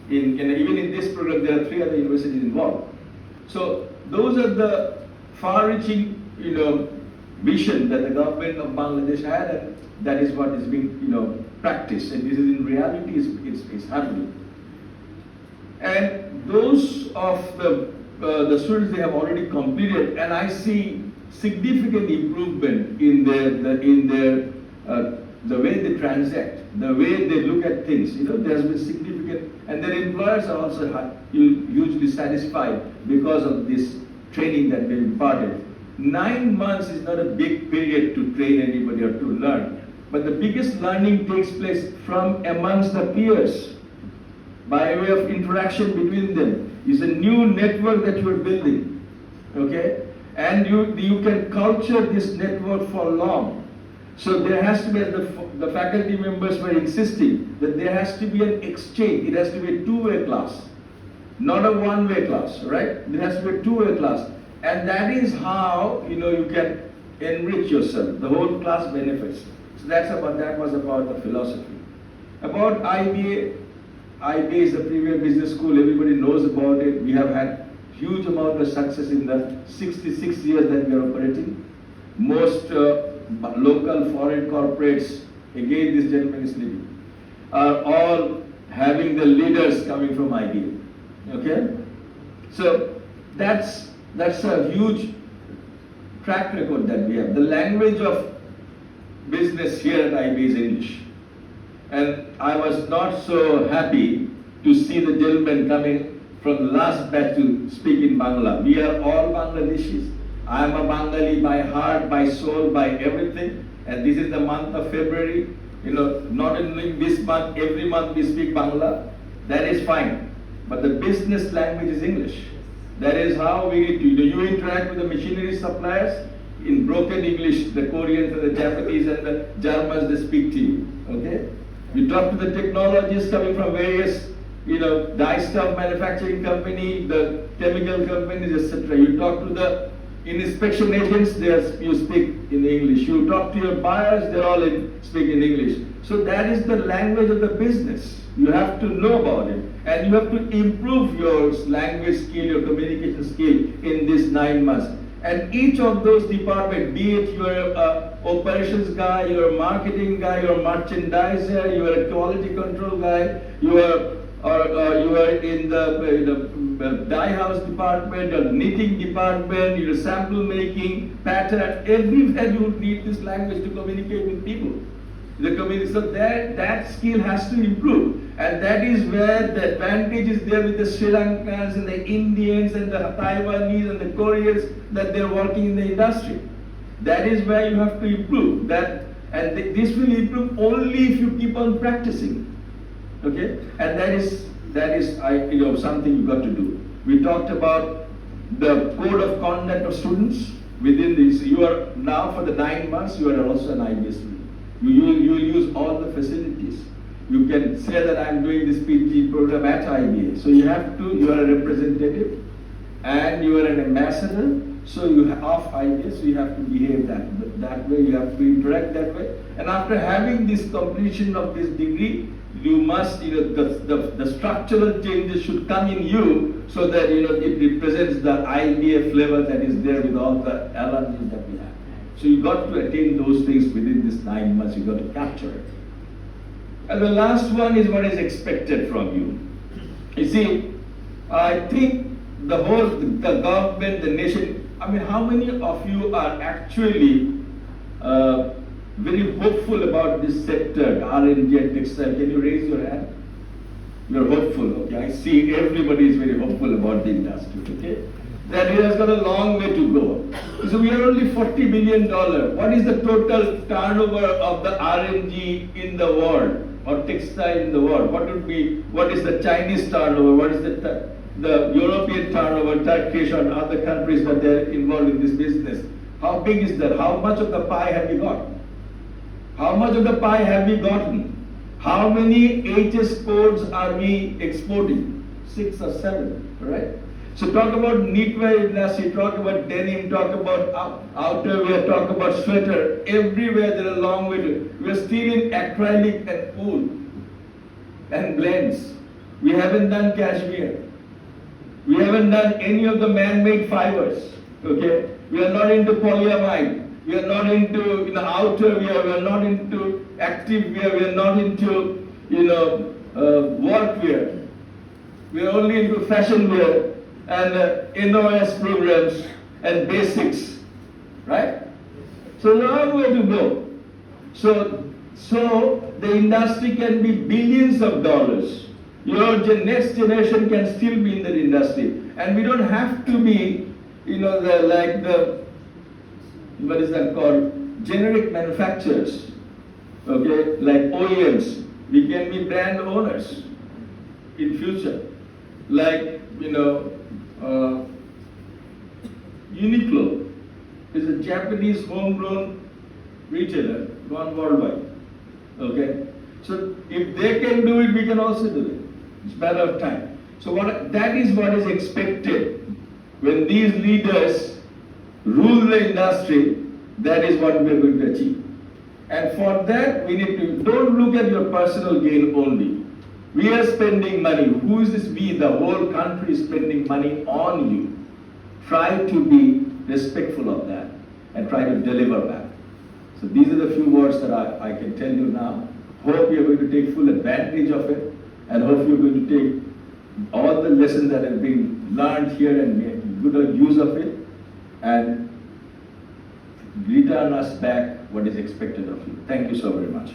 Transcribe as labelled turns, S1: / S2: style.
S1: Even in this program, there are 3 other universities involved. So those are the far-reaching, vision that the government of Bangladesh had, and that is what is being, practiced. And this is in reality is happening. And those of the students, they have already completed, and I see significant improvement in their the way they transact, the way they look at things. There has been significant, and their employers are also hugely satisfied because of this training that they imparted. 9 months is not a big period to train anybody or to learn, but the biggest learning takes place from amongst the peers by way of interaction between them. It's a new network that you are building, okay? And you can culture this network for long. So there has to be, as the faculty members were insisting, that there has to be an exchange. It has to be a two-way class, not a one-way class, right? There has to be a two-way class. And that is how, you can enrich yourself. The whole class benefits. So that was about the philosophy. About IBA. IBA is the premier business school. Everybody knows about it. We have had huge amount of success in the 66 years that we are operating. Most local foreign corporates, again this gentleman is leading, are all having the leaders coming from IBA. Okay? So that's a huge track record that we have. The language of business here at IBA is English. And I was not so happy to see the gentleman coming from the last batch to speak in Bangla. We are all Bangladeshis. I am a Bengali by heart, by soul, by everything. And this is the month of February. Not only this month, every month we speak Bangla. That is fine. But the business language is English. That is how we need to. You interact with the machinery suppliers in broken English. The Koreans and the Japanese and the Germans, they speak to you. Okay? You talk to the technologists coming from various, dye stuff manufacturing company, the chemical companies, etc. You talk to the inspection agents, you speak in English. You talk to your buyers, they're all speak in English. So that is the language of the business. You have to know about it. And you have to improve your language skill, your communication skill in these 9 months. And each of those departments, be it you're a operations guy, you're a marketing guy, you're a merchandiser, you're a quality control guy, you are in the dye house department, or knitting department, you're sample making, pattern, everywhere you need this language to communicate with people. So that skill has to improve. And that is where the advantage is there with the Sri Lankans and the Indians and the Taiwanese and the Koreans, that they're working in the industry. That is where you have to improve. And this will improve only if you keep on practicing. Okay? And that is something you got to do. We talked about the code of conduct of students within this. You are now, for the 9 months, you are also an IBA student. You will use all the facilities. You can say that I'm doing this PG program at IBA. So you are a representative and you are an ambassador. So you have of IBA, so you have to behave that way, you have to interact that way. And after having this completion of this degree, you must, the structural changes should come in you, so that it represents the IBA flavor that is there with all the alumni that we have. So you got to attain those things within this 9 months. You got to capture it. And the last one is what is expected from you. You see, I think the government, the nation. How many of you are actually very hopeful about this sector, R&D and textile? Can you raise your hand? You're hopeful, okay? I see everybody is very hopeful about the industry, okay? That it has got a long way to go. So we are only $40 billion. What is the total turnover of the R&D in the world, or textile in the world? What is the Chinese turnover? What is the European turnover, Turkish and other countries that they're involved in this business? How big is that? How much of the pie have you got? How much of the pie have we gotten? How many HS codes are we exporting? 6 or 7, right? So talk about knitwear industry, talk about denim, talk about outerwear, talk about sweater. Everywhere there is a long way to. We are still in acrylic and wool and blends. We haven't done cashmere. We haven't done any of the man-made fibers. Okay? We are not into polyamide. We are not into outerwear. We are not into activewear. We are not into workwear. We are only into fashion wear and NOS programs and basics, right? So long way to go. So the industry can be billions of dollars. Your next generation can still be in that industry, and we don't have to be, what is that called, generic manufacturers. Okay, like OEMs. We can be brand owners in future, like Uniqlo is a Japanese homegrown retailer gone worldwide. Okay, so if they can do it, we can also do it. It's a matter of time. So that is what is expected when these leaders rule the industry. That is what we are going to achieve. And for that, we need to don't look at your personal gain only. We are spending money. Who is this we? The whole country is spending money on you. Try to be respectful of that and try to deliver that. So these are the few words that I can tell you now. Hope you're going to take full advantage of it, and hope you're going to take all the lessons that have been learned here and make good use of it, and return us back what is expected of you. Thank you so very much.